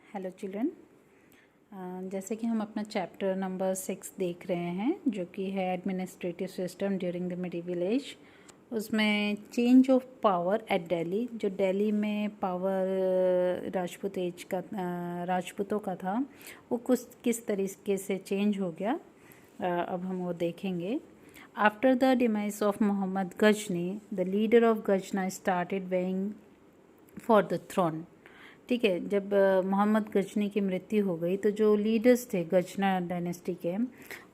Hello children. जैसे कि हम अपना चैप्टर नंबर 6 देख रहे हैं जो कि है administrative system during the medieval age. उसमें change of power at Delhi, जो दिल्ली में पावर राजपूत एज का राजपूतों का था, वो कुछ किस तरीके से चेंज हो गया, अब हम वो देखेंगे। After the demise of Mohammad Ghazni, the leader of Ghazna started vying for the throne. ठीक है, जब मोहम्मद गजनी की मृत्यु हो गई तो जो लीडर्स थे गजना डायनेस्टी के,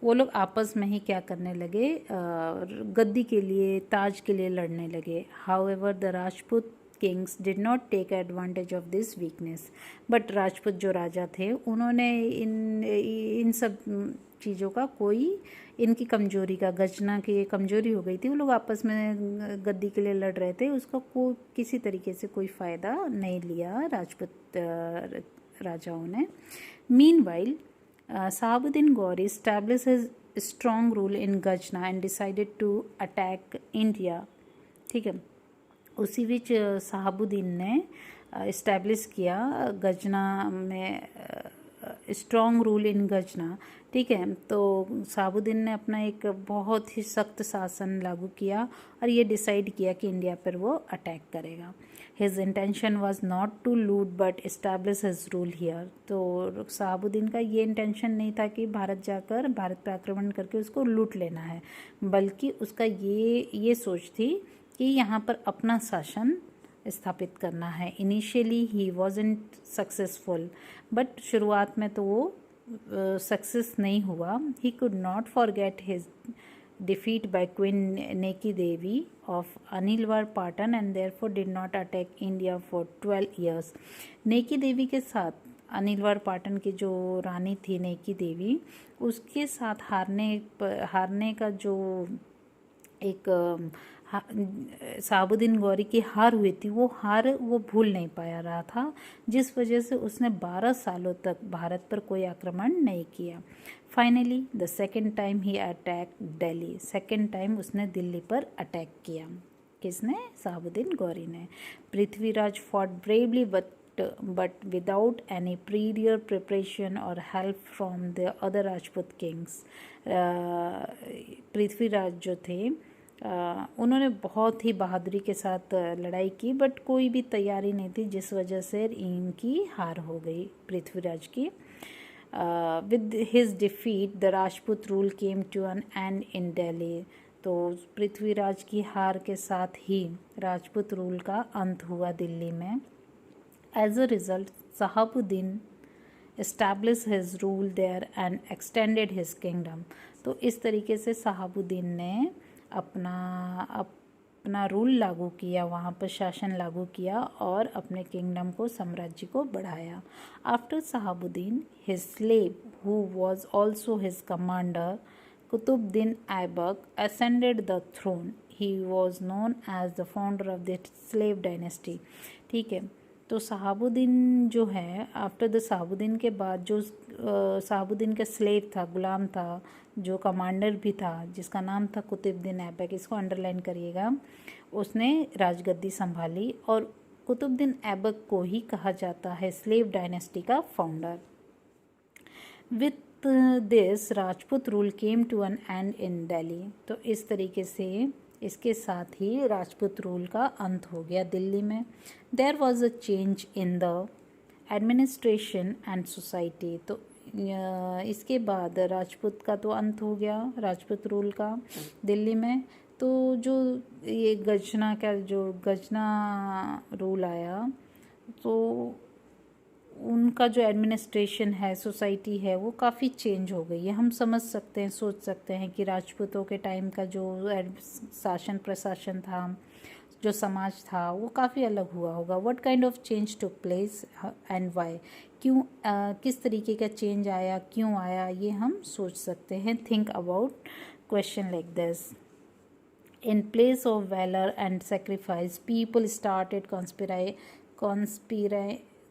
वो लोग आपस में ही क्या करने लगे, गद्दी के लिए, ताज के लिए लड़ने लगे। However the Rajput kings did not take advantage of this weakness, but Rajput जो राजा थे उन्होंने इन सब चीज़ों का कोई, इनकी कमजोरी का, गजना की कमजोरी हो गई थी, वो लोग आपस में गद्दी के लिए लड़ रहे थे, उसका कोई किसी तरीके से कोई फ़ायदा नहीं लिया राजपूत राजाओं ने। Meanwhile Shahabuddin Ghori established his strong rule in Ghazna and decided to attack India. ठीक है, उसी बीच शहाबुद्दीन ने इस्टेब्लिश किया गजना में स्ट्रॉन्ग रूल इन गजना। ठीक है, तो शहाबुद्दीन ने अपना एक बहुत ही सख्त शासन लागू किया और ये डिसाइड किया कि इंडिया पर वो अटैक करेगा। His intention was not to loot but establish his rule here. तो शहाबुद्दीन का ये इंटेंशन नहीं था कि भारत जाकर भारत पर आक्रमण करके उसको लूट लेना है, बल्कि उसका ये सोच थी कि यहाँ पर अपना शासन स्थापित करना है। Initially he wasn't successful, but शुरुआत में तो वो सक्सेस नहीं हुआ। He could not forget his defeat by queen Naiki Devi of Anhilwara Patan and therefore did not attack India for 12 years। नेकी देवी के साथ, अनिलवार पाटन की जो रानी थी नेकी देवी, उसके साथ हारने का जो एक शहाबुद्दीन गौरी की हार हुई थी, वो हार वो भूल नहीं पाया रहा था, जिस वजह से उसने 12 सालों तक भारत पर कोई आक्रमण नहीं किया। Finally the second time he attack Delhi, second time उसने दिल्ली पर अटैक किया। किसने? शहाबुद्दीन गौरी ने। Prithviraj fought bravely but without any prior preparation or help from the other Rajput kings। Prithviraj जो थे उन्होंने बहुत ही बहादुरी के साथ लड़ाई की, बट कोई भी तैयारी नहीं थी, जिस वजह से इनकी हार हो गई पृथ्वीराज की। With his defeat the Rajput rule came to an end in Delhi. तो पृथ्वीराज की हार के साथ ही राजपूत रूल का अंत हुआ दिल्ली में। As a result, Sahabuddin established his rule there and extended his kingdom। तो इस तरीके से शहाबुद्दीन ने अपना रूल लागू किया, वहाँ पर शासन लागू किया और अपने किंगडम को, साम्राज्य को बढ़ाया। After Shahabuddin his slave who was also his commander Qutubuddin Aibak ascended the throne। He was known as the founder of the slave dynasty। ठीक है, तो शहाबुद्दीन जो है, आफ्टर द शहाबुद्दीन के बाद जो शहाबुद्दीन का स्लेव था, गुलाम था, जो कमांडर भी था, जिसका नाम था कुतुबुद्दीन ऐबक, इसको अंडरलाइन करिएगा, उसने राजगद्दी संभाली और कुतुबुद्दीन ऐबक को ही कहा जाता है स्लेव डायनेस्टी का founder. With this Rajput rule came to an end in Delhi. तो इस तरीके से इसके साथ ही राजपूत रूल का अंत हो गया दिल्ली में। There was a change in the administration and society. तो इसके बाद राजपूत का तो अंत हो गया, राजपूत रूल का दिल्ली में। तो जो ये गजना रूल आया, तो उनका जो एडमिनिस्ट्रेशन है, सोसाइटी है, वो काफ़ी चेंज हो गई है। हम समझ सकते हैं, सोच सकते हैं कि राजपूतों के टाइम का जो शासन प्रशासन था, जो समाज था, वो काफ़ी अलग हुआ होगा। What kind of change took place and why, क्यों, किस तरीके का चेंज आया, क्यों आया, ये हम सोच सकते हैं। Think about question like this. In place of valor and sacrifice, people started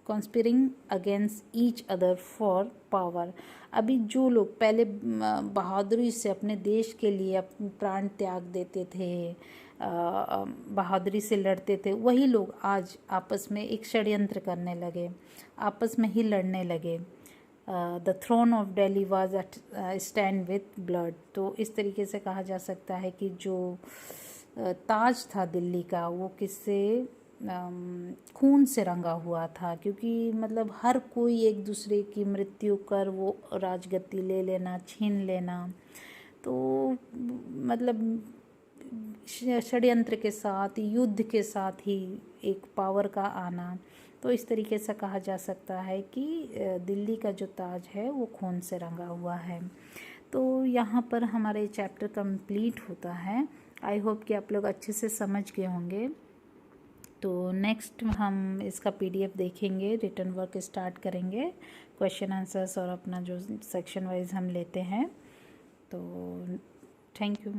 conspiring against each other for power। अभी जो लोग पहले बहादुरी से अपने देश के लिए प्राण त्याग देते थे, बहादुरी से लड़ते थे, वही लोग आज आपस में एक षड्यंत्र करने लगे, आपस में ही लड़ने लगे। The throne of Delhi was at stand with blood. तो इस तरीके से कहा जा सकता है कि जो ताज था दिल्ली का वो किससे खून से रंगा हुआ था, क्योंकि मतलब हर कोई एक दूसरे की मृत्यु कर वो राजगद्दी ले लेना, छीन लेना, तो मतलब षड्यंत्र के साथ, युद्ध के साथ ही एक पावर का आना। तो इस तरीके से कहा जा सकता है कि दिल्ली का जो ताज है वो खून से रंगा हुआ है। तो यहाँ पर हमारे चैप्टर कंप्लीट होता है। आई होप कि आप लोग अच्छे से समझ गए होंगे। तो नेक्स्ट हम इसका PDF देखेंगे, रिटन वर्क स्टार्ट करेंगे, क्वेश्चन आंसर्स और अपना जो सेक्शन वाइज हम लेते हैं। तो थैंक यू।